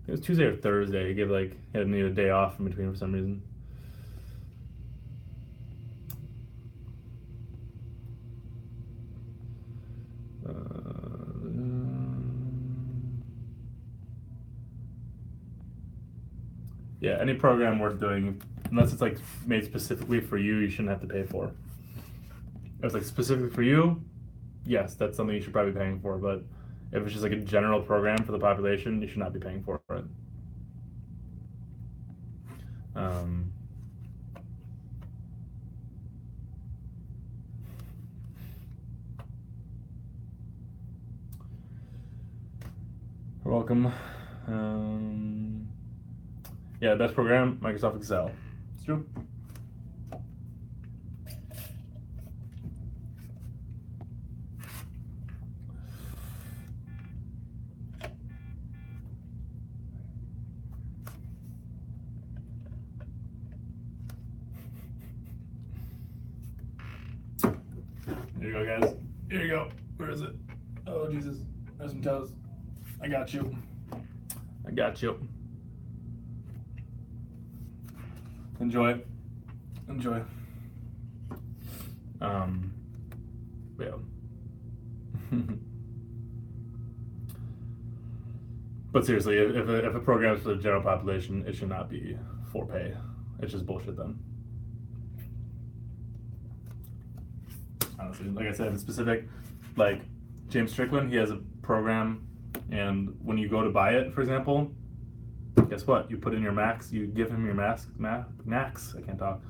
It was Tuesday or Thursday. He had to need a day off in between for some reason. Yeah, any program worth doing, unless it's like made specifically for you, you shouldn't have to pay for. If it's like specifically for you, yes, that's something you should probably be paying for. But if it's just like a general program for the population, you should not be paying for it. You're welcome. Yeah, the best program, Microsoft Excel. true. Here you go, guys. Here you go. Where is it? Oh, Jesus. There's some toes. I got you. I got you. Enjoy. Enjoy. Yeah. But seriously, if a program is for the general population, it should not be for pay. It's just bullshit then. Honestly, like I said, it's specific. Like James Strickland, he has a program, and when you go to buy it, for example, guess what? You put in your max, you give him your max. I can't talk,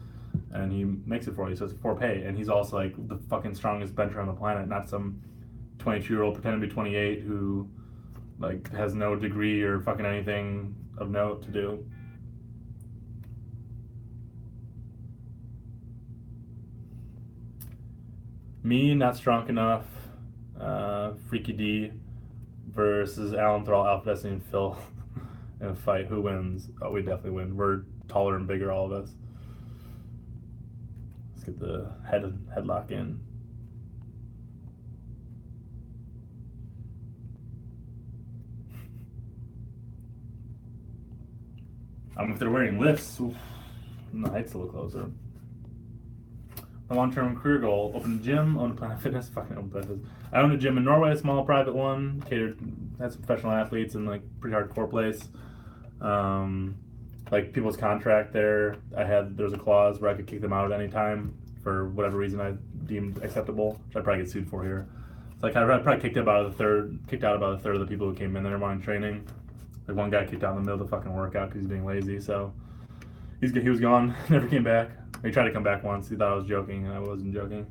and he makes it for you. So it's for pay, and he's also like the fucking strongest bencher on the planet, not some 22-year-old pretending to be 28 who like has no degree or fucking anything of note to do. Me, not strong enough. Freaky D versus Alan Thrall, Alpha Destiny, and Phil in a fight. Who wins? Oh, we definitely win. We're taller and bigger, all of us. Let's get the headlock in. If they're wearing lifts, oof, the height's a little closer. My long-term career goal: open a gym, own a Planet Fitness. Fucking own Planet Fitness. I own a gym in Norway, a small private one, catered, had some professional athletes and like pretty hardcore place. Like people's contract there, there was a clause where I could kick them out at any time for whatever reason I deemed acceptable, which I'd probably get sued for here. So like I probably kicked out about a third of the people who came in there wanting training. Like one guy kicked out in the middle of the fucking workout because he's being lazy. So he was gone, never came back. He tried to come back once. He thought I was joking, and I wasn't joking.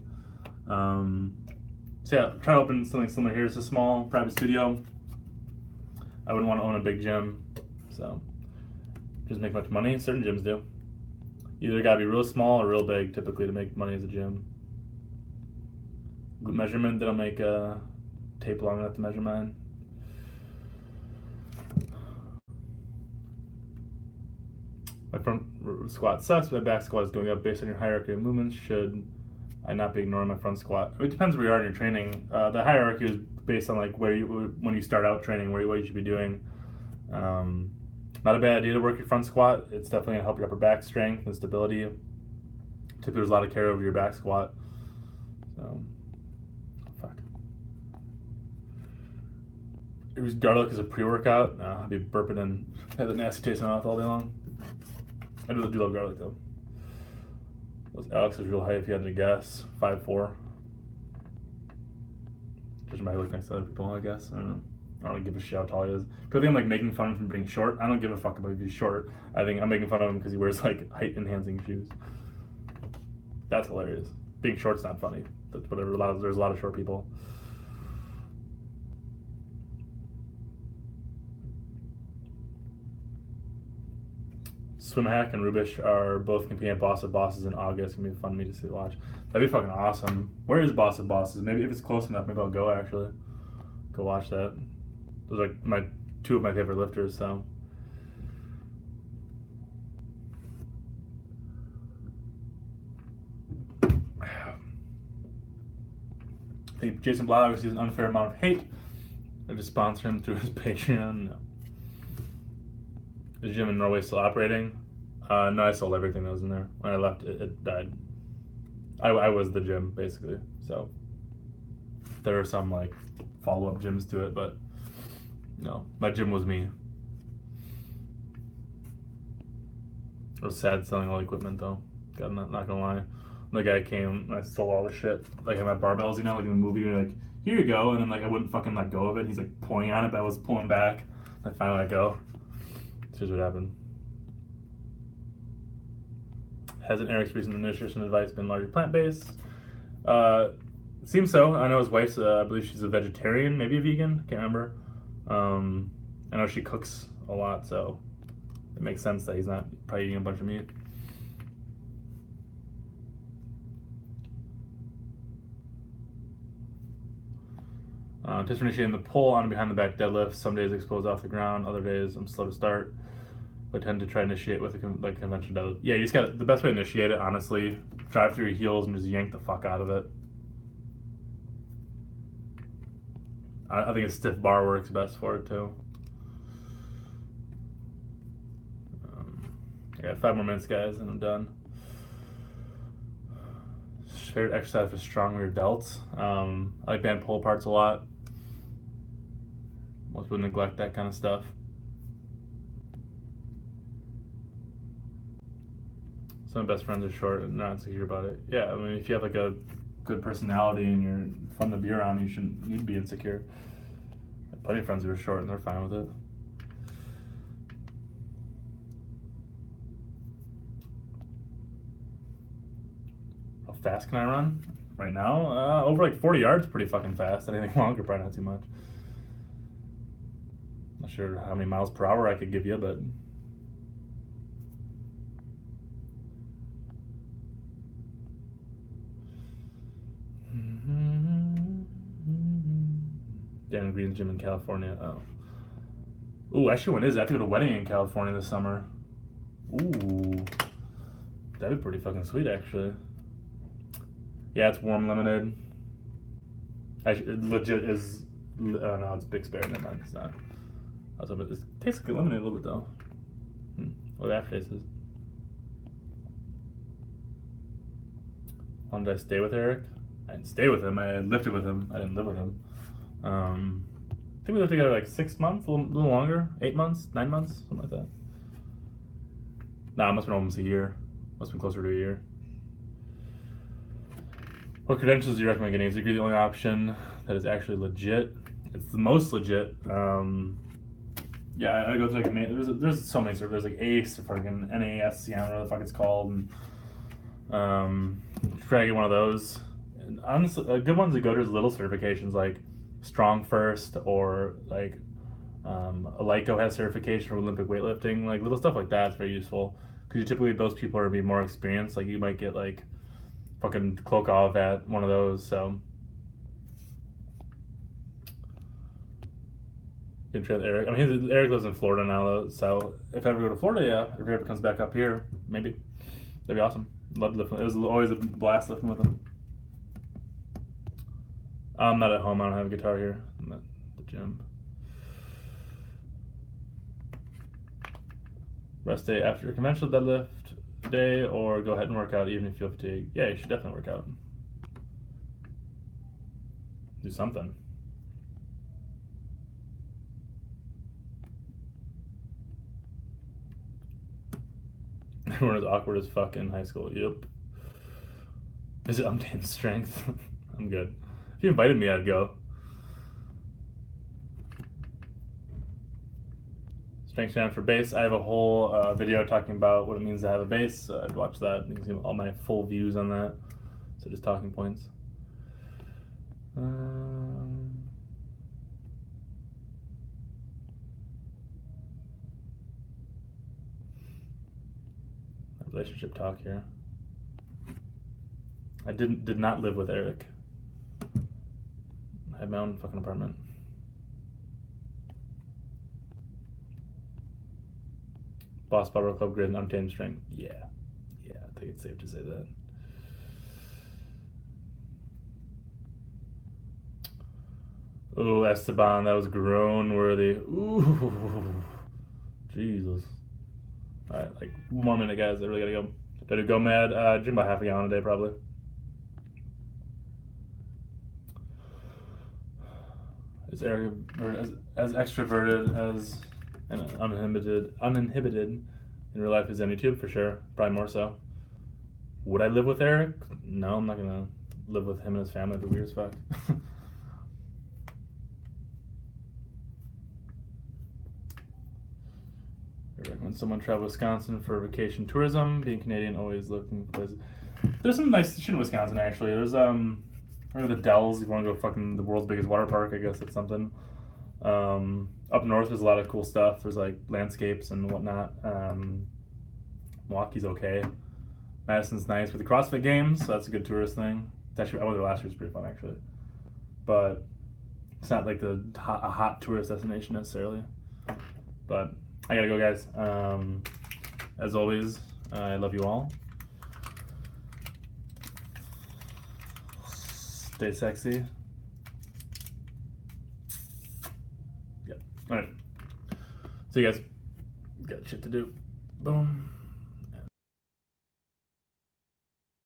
So yeah, try to open something similar here. It's a small private studio. I wouldn't want to own a big gym, so doesn't make much money. Certain gyms do. Either gotta be real small or real big, typically, to make money as a gym. Good measurement. They don't make tape long enough to measure mine. My front squat sucks, but my back squat is going up based on your hierarchy of movements. Should I not be ignoring my front squat? It depends where you are in your training. The hierarchy is based on like when you start out training, what you should be doing. Not a bad idea to work your front squat. It's definitely gonna help your upper back strength and stability. Typically, there's a lot of carry over your back squat. So, fuck. Use garlic as a pre-workout. No, I'd be burping and have the nasty taste in my mouth all day long. I do love garlic though. Was Alex's real height if you had to guess? 5'4". Judging by how he looks next to other people, I guess. I don't know. I don't give a shit how tall he is. People think I'm like making fun of him being short. I don't give a fuck about if he's short. I think I'm making fun of him because he wears like height enhancing shoes. That's hilarious. Being short's not funny. That's whatever. There's a lot of short people. Swimhack and Rubish are both competing at Boss of Bosses in August. It's gonna be fun for me to watch. That'd be fucking awesome. Where is Boss of Bosses? Maybe if it's close enough, maybe I'll go actually. Go watch that. Those are like two of my favorite lifters, so. I think Jason Blau receives an unfair amount of hate. I just sponsor him through his Patreon. No. Is the gym in Norway still operating? No, I sold everything that was in there. When I left, it died. I was the gym, basically. So there are some like follow-up gyms to it, but no, my gym was me. It was sad selling all the equipment though. God, not gonna lie. The guy came and I stole all the shit. Like I had my barbells, you know, like in the movie, you're like, here you go, and then like I wouldn't fucking let go of it. He's like pulling on it, but I was pulling back. I finally let go. Here's what happened. Hasn't Eric's recent nutrition advice been largely plant-based? Seems so. I know his wife's, I believe she's a vegetarian, maybe a vegan. Can't remember. I know she cooks a lot, so it makes sense that he's not probably eating a bunch of meat. Tips for initiating the pull on behind the back deadlift. Some days expose off the ground. Other days I'm slow to start. But tend to try to initiate with a conventional deadlift. Yeah, you just got the best way to initiate it, honestly. Drive through your heels and just yank the fuck out of it. I think a stiff bar works best for it too. I got 5 more minutes, guys, and I'm done. Favorite exercise for strong rear delts. I like band pull parts a lot. Most would neglect that kind of stuff. Some of my best friends are short and not insecure about it. Yeah, I mean, if you have like a good personality and you're fun to be around, you shouldn't need to be insecure. I have plenty of friends who are short and they're fine with it. How fast can I run? Right now? Over like 40 yards, pretty fucking fast. Anything longer, probably not too much. Not sure how many miles per hour I could give you, but Dan Green's gym in California. Oh. Ooh, actually, when is it? I have to go to a wedding in California this summer. Ooh. That'd be pretty fucking sweet, actually. Yeah, it's warm limited. Actually, it legit is. Oh, no, it's Big Spare. Never mind, it's not. It tastes like limited a little bit, though. What that face is. When did I stay with Eric? I didn't stay with him. I lifted with him. I didn't live with him. I think we lived together like 6 months, a little longer, 8 months, 9 months, something like that. Nah, it must have been almost a year. Must have been closer to a year. What credentials do you recommend getting? Is degree the only option that is actually legit? It's the most legit. Yeah, I go through like there's so many. There's like ACE or fucking NASC, I don't know what the fuck it's called. And, try to get one of those. And honestly, good ones to go to is little certifications like Strong First or like Alico has certification for Olympic weightlifting. Like little stuff like that's very useful because typically those people are gonna be more experienced. Like you might get like fucking Klokov at one of those. So you can try Eric. I mean, Eric lives in Florida now, though. So if I ever go to Florida, yeah, if he ever comes back up here, maybe that'd be awesome. Love lifting. It was always a blast lifting with him. I'm not at home. I don't have a guitar here. I'm at the gym. Rest day after a conventional deadlift day, or go ahead and work out even if you feel fatigued. Yeah, you should definitely work out. Do something. Everyone is awkward as fuck in high school. Yep. Is it untamed strength? I'm good. If you invited me, I'd go. Strength challenge for base. I have a whole video talking about what it means to have a base. I'd watch that. You can see all my full views on that. So just talking points. Relationship talk here. I did not live with Eric. I had my own fucking apartment. Boss Power Club Grid and Untamed Strength. Yeah, I think it's safe to say that. Oh, Esteban, that was groan worthy. Ooh, Jesus. All right, like 1 minute, guys. I really gotta go. Gotta go mad. Drink about half a gallon a day, probably. Is Eric as extroverted as and uninhibited in real life as on YouTube? For sure, probably more so. Would I live with Eric? No, I'm not gonna live with him and his family. It'd be weird as fuck. I recommend someone travel to Wisconsin for vacation tourism. Being Canadian, always looking for places. There's some nice shit in Wisconsin, actually. There's remember the Dells? You want to go fucking the world's biggest water park? I guess it's something. Up north, there's a lot of cool stuff. There's like landscapes and whatnot. Milwaukee's okay. Madison's nice with the CrossFit Games, so that's a good tourist thing. It's actually, I went there last year. It's pretty fun, actually. But It's not like a hot tourist destination necessarily. But I gotta go, guys. As always, I love you all. Stay sexy. Yep. All right. See you guys. Got shit to do. Boom.